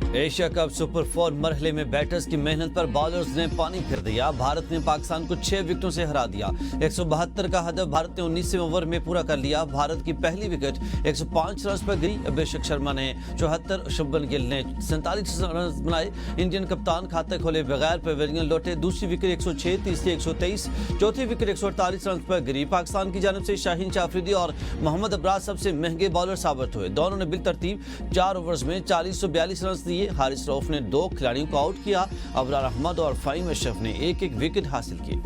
Asia cup super 4 मरहले में batters की मेहनत पर बॉलर्स ने पानी फिर दिया। भारत ने पाकिस्तान को 6 विकेटों से हरा दिया। 172 का हदफ भारत ने 19वें ओवर में पूरा कर लिया। भारत की पहली विकेट 105 रन पर गिरी। अभिषेक शर्मा ने 74, शुभमन गिल ने 47 रन बनाए। इंडियन कप्तान खाते खोले बगैर पवेलियन लौटे। दूसरी विकेट 106, तीसरी 123, चौथी विकेट 148 रन पर गिरी। पाकिस्तान की जानिब से शाहीन शाह अफरीदी और मोहम्मद अब्रार सबसे महंगे बॉलर साबित हुए। दोनों ने बिलतरतीब 4 ओवर्स में 40-42 रन दिए। हारिस रऊफ ने 2 खिलाड़ियों को आउट किया। अबरार अहमद और फ़हीम अशरफ ने एक विकेट हासिल की।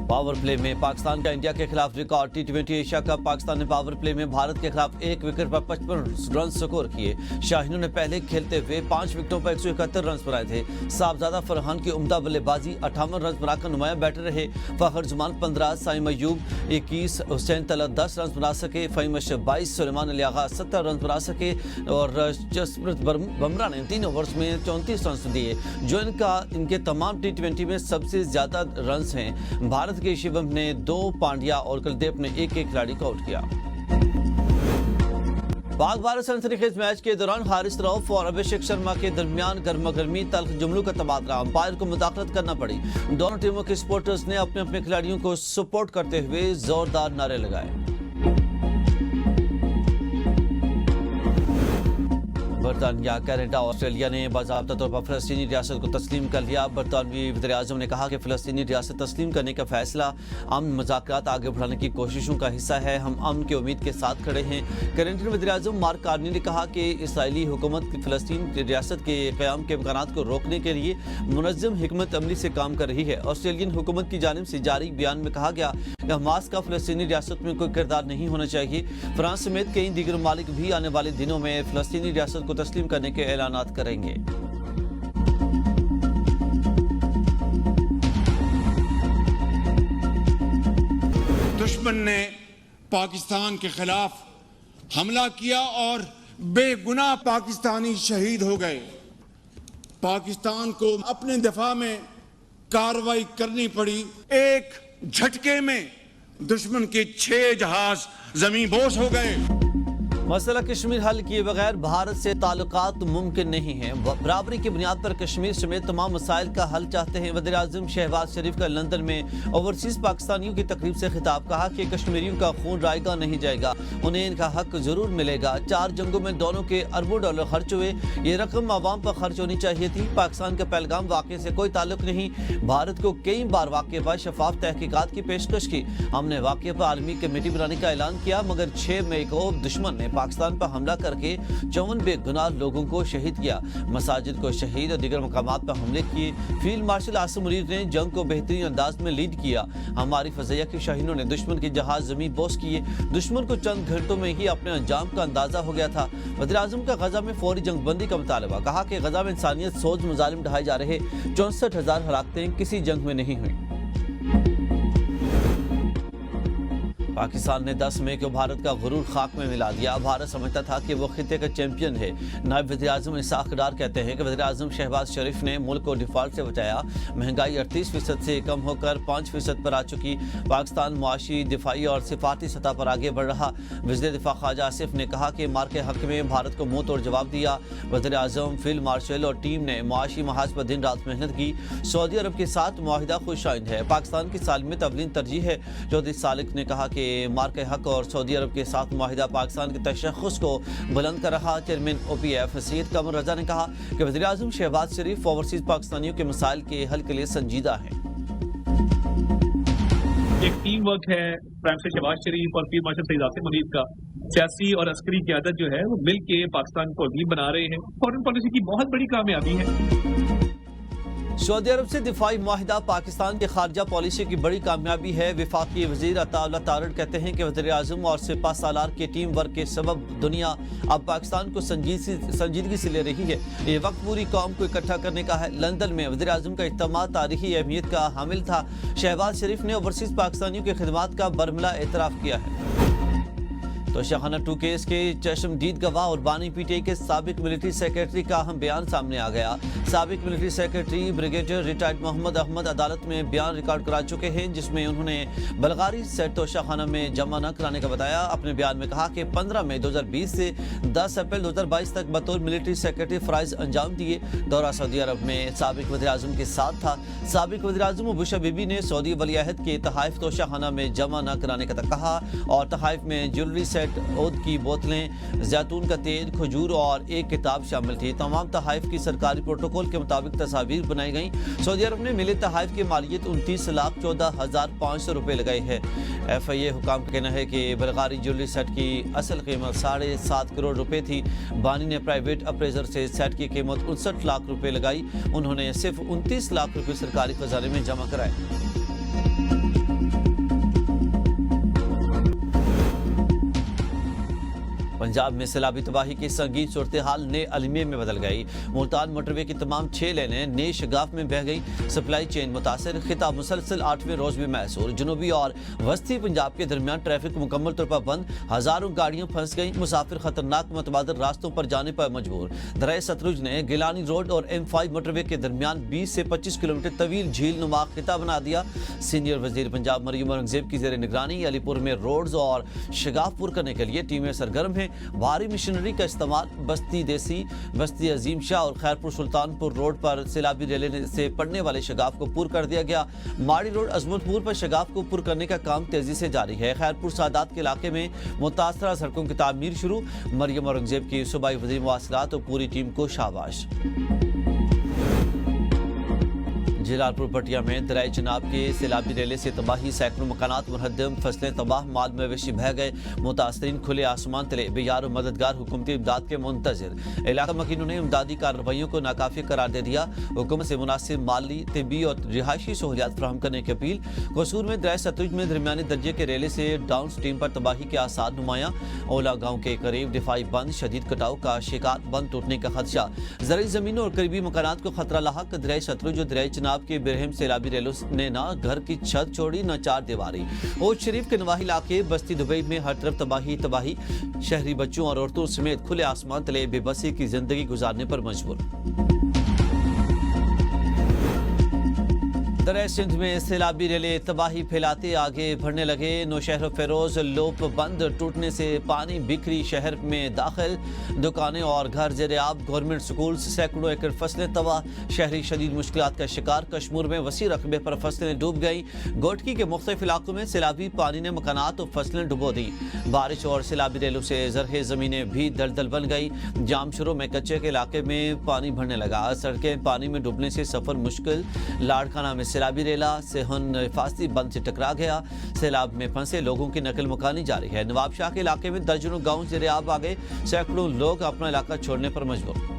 पावर प्ले में पाकिस्तान का इंडिया के खिलाफ रिकॉर्ड। टी20 एशिया कप पाकिस्तान ने पावर प्ले में भारत के खिलाफ 1 विकेट पर 55 रन स्कोर किए। शाहीनों ने पहले खेलते हुए 5 विकेटों पर 171 रन बनाए थे। साहबजादा फरहान की उम्दा बल्लेबाजी 58 रन बनाकर नुमायां बैटर रहे। फखर जमान 15, साइम अयूब 21, हुसैन तलत 10 रन बना सके। फ़हीम अशरफ 22, सुलेमान अली आगा 70 रन बना सके और जसप्रीत बुमराह ने 3 ओवर्स में 34 रन दिए, जो इनके तमाम टी20 में सबसे ज्यादा रन हैं। भारत के शिवम ने 2, पांड्या और कुलदीप ने एक खिलाड़ी को आउट किया। पाक भारत सनसनीखेज मैच के दौरान हारिस रऊफ और अभिषेक शर्मा के दरमियान गर्मागर्मी तल्ख जुमलों का तबादला। अंपायर को मुदाखलत करना पड़ी। दोनों टीमों के सपोर्टर्स ने अपने अपने खिलाड़ियों को सपोर्ट करते हुए जोरदार नारे लगाए। बरतानिया, कनाडा, ऑस्ट्रेलिया ने बाज़ाब्ता तौर पर फ़लस्तीनी रियासत को तस्लीम कर लिया। बरतानवी वज़ीर-ए-आज़म ने कहा कि फ़लस्तीनी रियासत तस्लीम करने का फैसला अमन मज़ाक़ात आगे बढ़ाने की कोशिशों का हिस्सा है। हम अमन की उम्मीद के साथ खड़े हैं। कैनेडियन वज़ीर-ए-आज़म मार्क कार्नी ने कहा कि इसराइली हुकूमत फ़लस्तीन रियासत के क़याम के इम्कानात को रोकने के लिए मुनज़्ज़म हिकमत अमली से काम कर रही है। ऑस्ट्रेलियन हुकूमत की जानिब से जारी बयान में कहा गया कि हमास का फ़लस्तीनी रियासत में कोई किरदार नहीं होना चाहिए। फ्रांस समेत कई दीगर ममालिक भी आने वाले दिनों में फ़लस्तीनी रियासत को तस्लीम करने के ऐलानात करेंगे। दुश्मन ने पाकिस्तान के खिलाफ हमला किया और बेगुनाह पाकिस्तानी शहीद हो गए। पाकिस्तान को अपने दफा में कार्रवाई करनी पड़ी। एक झटके में दुश्मन के 6 जहाज जमीन बोस हो गए। मसला कश्मीर हल किए बगैर भारत से ताल्लुकात मुमकिन नहीं है। बराबरी की बुनियाद पर कश्मीर समेत तमाम मसाइल का हल चाहते हैं। वज़ीर-ए-आज़म शहबाज शरीफ का लंदन में ओवरसीज पाकिस्तानियों की तकरीब से खिताब। कहा कि कश्मीरियों का खून रायगा नहीं जाएगा, उन्हें इनका हक जरूर मिलेगा। 4 जंगों में दोनों के अरबों डॉलर खर्च हुए, ये रकम आवाम पर खर्च होनी चाहिए थी। पाकिस्तान का पहलगाम वाक़े से कोई ताल्लुक नहीं। भारत को कई बार वाक़े पर शफाफ तहकीकात की पेशकश की। हमने वाक़े पर आलमी कमेटी बनाने का ऐलान किया, मगर 6 मई को दुश्मन ने पाकिस्तान पर हमला करके 54 बेगुनाह लोगों को शहीद किया। मसाजिद को शहीद और दीगर मकामात पर हमले किए। फील्ड मार्शल आसिम मुनीर ने जंग को बेहतरीन अंदाज में लीड किया। हमारी फज़ैया की शाहीनों ने दुश्मन के जहाज जमीन बोस किए। दुश्मन को चंद घंटों में ही अपने अंजाम का अंदाजा हो गया था। वज़ीर-ए-आज़म का गजा में फौरी जंगबंदी का मुतालबा। कहा कि गजा में इंसानियत सोच मुजालिम ढाए जा रहे। 64,000 हलाकतें किसी जंग में नहीं हुई। पाकिस्तान ने 10 मई को भारत का गुरूर खाक में मिला दिया। भारत समझता था कि वो खिते का चैंपियन है। नायब वज़ीर-ए-आज़म इसाक़ डार कहते हैं कि वज़ीर-ए-आज़म शहबाज शरीफ ने मुल्क को डिफ़ॉल्ट से बचाया। महंगाई 38% से कम होकर 5% पर आ चुकी। पाकिस्तान मुआशी, दिफाई और सिफारती सतह पर आगे बढ़ रहा। वज़ीर दिफा ख्वाजा आसिफ ने कहा कि मार के हक़ में भारत को मुँह तोड़ जवाब दिया। वज़ीर-ए-आज़म, फील्ड मार्शल और टीम ने मुआशी महाज पर दिन रात मेहनत की। सऊदी अरब के साथ मुआहिदा खुशाइंद है। पाकिस्तान की सालमियत अवलीन तरजीह है। चौधरी सालिक ने कहा कि मार के हक और सऊदी अरब के साथ मुआहिदा पाकिस्तान के तशख़्ख़ुस को बुलंद कर रहा। चेयरमैन OPF सैयद कमर रजा ने कहा कि वज़ीर-ए-आज़म शहबाज शरीफ ओवरसीज पाकिस्तानियों के मसाइल के हल के लिए संजीदा हैं। एक टीम वर्क है प्राइम मिनिस्टर शहबाज शरीफ और फील्ड मार्शल सईद आसिम मुनीर का। सियासी और अस्करी क़यादत जो है वो मिल के पाकिस्तान को अजीम बना रहे हैं। फॉरेन पॉलिसी की बहुत बड़ी कामयाबी है। सऊदी अरब से दिफाई मुआहिदा पाकिस्तान की खारजा पॉलिसी की बड़ी कामयाबी है। वफाकी वज़ीर अताउल्लाह तारड़ कहते हैं कि वज़ीर-ए-आज़म और सिपा सालार के टीम वर्क के सबब दुनिया अब पाकिस्तान को संजीदगी से ले रही है। ये वक्त पूरी कौम को इकट्ठा करने का है। लंदन में वज़ीर-ए-आज़म का इज्तिमा तारीखी अहमियत का हामिल था। शहबाज शरीफ ने ओवरसीज पाकिस्तानियों की खिदमात का बरमला एतराफ़ किया है। توشہ 2 کیس کے چشمدید گواہ اور بانی پی ٹی آئی کے سابق ملٹری سیکرٹری کا اہم بیان سامنے آ گیا۔ سابق ملٹری سیکرٹری بریگیڈیئر ریٹائرڈ محمد احمد عدالت میں بیان ریکارڈ کرا چکے ہیں، جس میں انہوں نے بلغاری سیٹ توشہ خانہ میں جمع نہ کرانے کا بتایا۔ اپنے بیان میں کہا کہ 15 مئی 2020 سے 10 اپریل 2022 تک بطور ملٹری سیکرٹری فرائض انجام دیے۔ دورہ سعودی عرب میں سابق وزیر اعظم کے ساتھ تھا۔ سابق وزیر اعظم بشا بی بی نے سعودی ولی عہد کے تحائف توشہ خانہ میں جمع نہ کرانے کا کہا اور تحائف میں جیولری سیٹ، عود کی بوتلیں، زیتون کا تیل، کھجور اور ایک کتاب شامل تھی۔ تمام تحائف کی سرکاری پروٹوکول کے مطابق تصاویر بنائی گئیں۔ سعودی عرب نے ملے تحائف کی مالیت 29,14,500 روپے لگائی ہے۔ ایف آئی اے حکام کا کہنا ہے کہ بلغاری جیولری سیٹ کی اصل قیمت 7.5 کروڑ روپے تھی۔ بانی نے پرائیویٹ اپریزر سے سیٹ کی قیمت 59 لاکھ روپے لگائی۔ انہوں نے صرف 29 لاکھ روپے سرکاری خزانے میں جمع کرائے۔ پنجاب میں سیلابی تباہی کی سنگین صورتحال نئے المیہ میں بدل گئی۔ ملتان موٹر وے کی تمام 6 لینیں نئے شگاف میں بہہ گئی۔ سپلائی چین متاثر، خطہ مسلسل 8ویں روز بھی محصور۔ جنوبی اور وسطی پنجاب کے درمیان ٹریفک مکمل طور پر بند، ہزاروں گاڑیاں پھنس گئیں، مسافر خطرناک متبادل راستوں پر جانے پر مجبور۔ دریائے ستلج نے گیلانی روڈ اور M5 موٹر وے کے درمیان 20 سے 25 کلومیٹر طویل جھیل نما خطہ بنا دیا۔ سینئر وزیر پنجاب مریم اورنگزیب کی زیر نگرانی علی پور میں روڈز اور شگاف پور کرنے کے لیے ٹیمیں سرگرم ہیں۔ بھاری مشینری کا استعمال بستی دیسی، بستی عظیم شاہ اور خیرپور سلطان پور روڈ پر سیلابی ریلے سے پڑنے والے شگاف کو پور کر دیا گیا۔ ماڑی روڈ عظمت پور پر شگاف کو پور کرنے کا کام تیزی سے جاری ہے۔ خیرپور سادات کے علاقے میں متاثرہ سڑکوں کی تعمیر شروع۔ مریم اورنگزیب کی صوبائی وزیر مواصلات اور پوری ٹیم کو شاباش۔ جلال پور پٹیا میں دریائے چناب کے سیلابی ریلے سے تباہی، سینکڑوں مکانات منہدم، فصلیں تباہ، مال مویشی بہہ گئے۔ متاثرین کھلے آسمان تلے بے و مددگار حکومتی امداد کے منتظر۔ علاقہ مکینوں نے امدادی کارروائیوں کو ناکافی قرار دے دیا۔ حکومت سے مناسب مالی، طبی اور رہائشی سہولیات فراہم کرنے کی اپیل۔ قصور میں دریائے ستلج میں درمیانی درجے کے ریلے سے ڈاؤن سٹریم پر تباہی کے آثار نمایاں۔ اولا گاؤں کے قریب دفاعی بند، شدید کٹاؤ کا شکار، بند ٹوٹنے کا خدشہ۔ زرعی زمینوں اور قریبی مکانات کو خطرہ لاحق۔ دریائے ستلج اور دریائے چناب کے برہم سیلابی ریلوں نے نہ گھر کی چھت چھوڑی نہ چار دیواری۔ اوج شریف کے نواحی علاقے بستی دبئی میں ہر طرف تباہی تباہی، شہری بچوں اور عورتوں سمیت کھلے آسمان تلے بے بسی کی زندگی گزارنے پر مجبور۔ دریائے سندھ میں سیلابی ریلے تباہی پھیلاتے آگے بڑھنے لگے۔ نوشہر و فیروز لوپ بند ٹوٹنے سے پانی بکھری شہر میں داخل، دکانیں اور گھر زیر آب، گورنمنٹ سکولز، سینکڑوں ایکڑ فصلیں تباہ، شہری شدید مشکلات کا شکار۔ کشمور میں وسیع رقبے پر فصلیں ڈوب گئیں۔ گوٹکی کے مختلف علاقوں میں سیلابی پانی نے مکانات اور فصلیں ڈبو دیں۔ بارش اور سیلابی ریلوں سے زرعی زمینیں بھی دلدل بن گئی۔ جام شروع میں کچے کے علاقے میں پانی بھرنے لگا، سڑکیں پانی میں ڈوبنے سے سفر مشکل۔ لاڑکانہ میں سیلابی ریلا سہن حفاظتی بند سے ٹکرا گیا۔ سیلاب میں پھنسے لوگوں کی نقل مکانی جاری ہے۔ نواب شاہ کے علاقے میں درجنوں گاؤں زیر آب آ گئے، سینکڑوں لوگ اپنا علاقہ چھوڑنے پر مجبور۔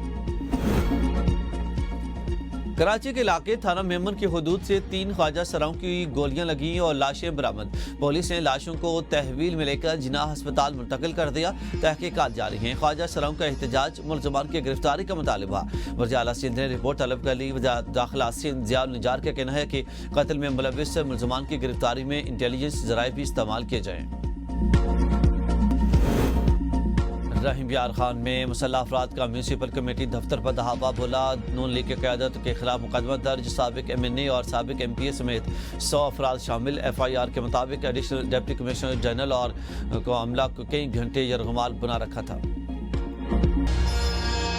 کراچی کے علاقے تھانہ میمن کی حدود سے 3 خواجہ سراؤں کی گولیاں لگیں اور لاشیں برآمد۔ پولیس نے لاشوں کو تحویل میں لے کر جناح ہسپتال منتقل کر دیا۔ تحقیقات جاری ہیں۔ خواجہ سراؤں کا احتجاج، ملزمان کی گرفتاری کا مطالبہ۔ وزیر اعلیٰ سندھ نے رپورٹ طلب کر لی۔ وزیر داخلہ سندھ ضیاء النجار کا کہنا ہے کہ قتل میں ملوث ملزمان کی گرفتاری میں انٹیلیجنس ذرائع بھی استعمال کیے جائیں۔ رحیم یار خان میں مسلح افراد کا میونسپل کمیٹی دفتر پر دھاوا بولا۔ نون لیگ کی قیادت کے خلاف مقدمہ درج، سابق MNA اور سابق MP سمیت 100 افراد شامل۔ FIR کے مطابق ایڈیشنل ڈپٹی کمشنر جنرل اور کو عملہ کو کئی گھنٹے یرغمال بنا رکھا تھا۔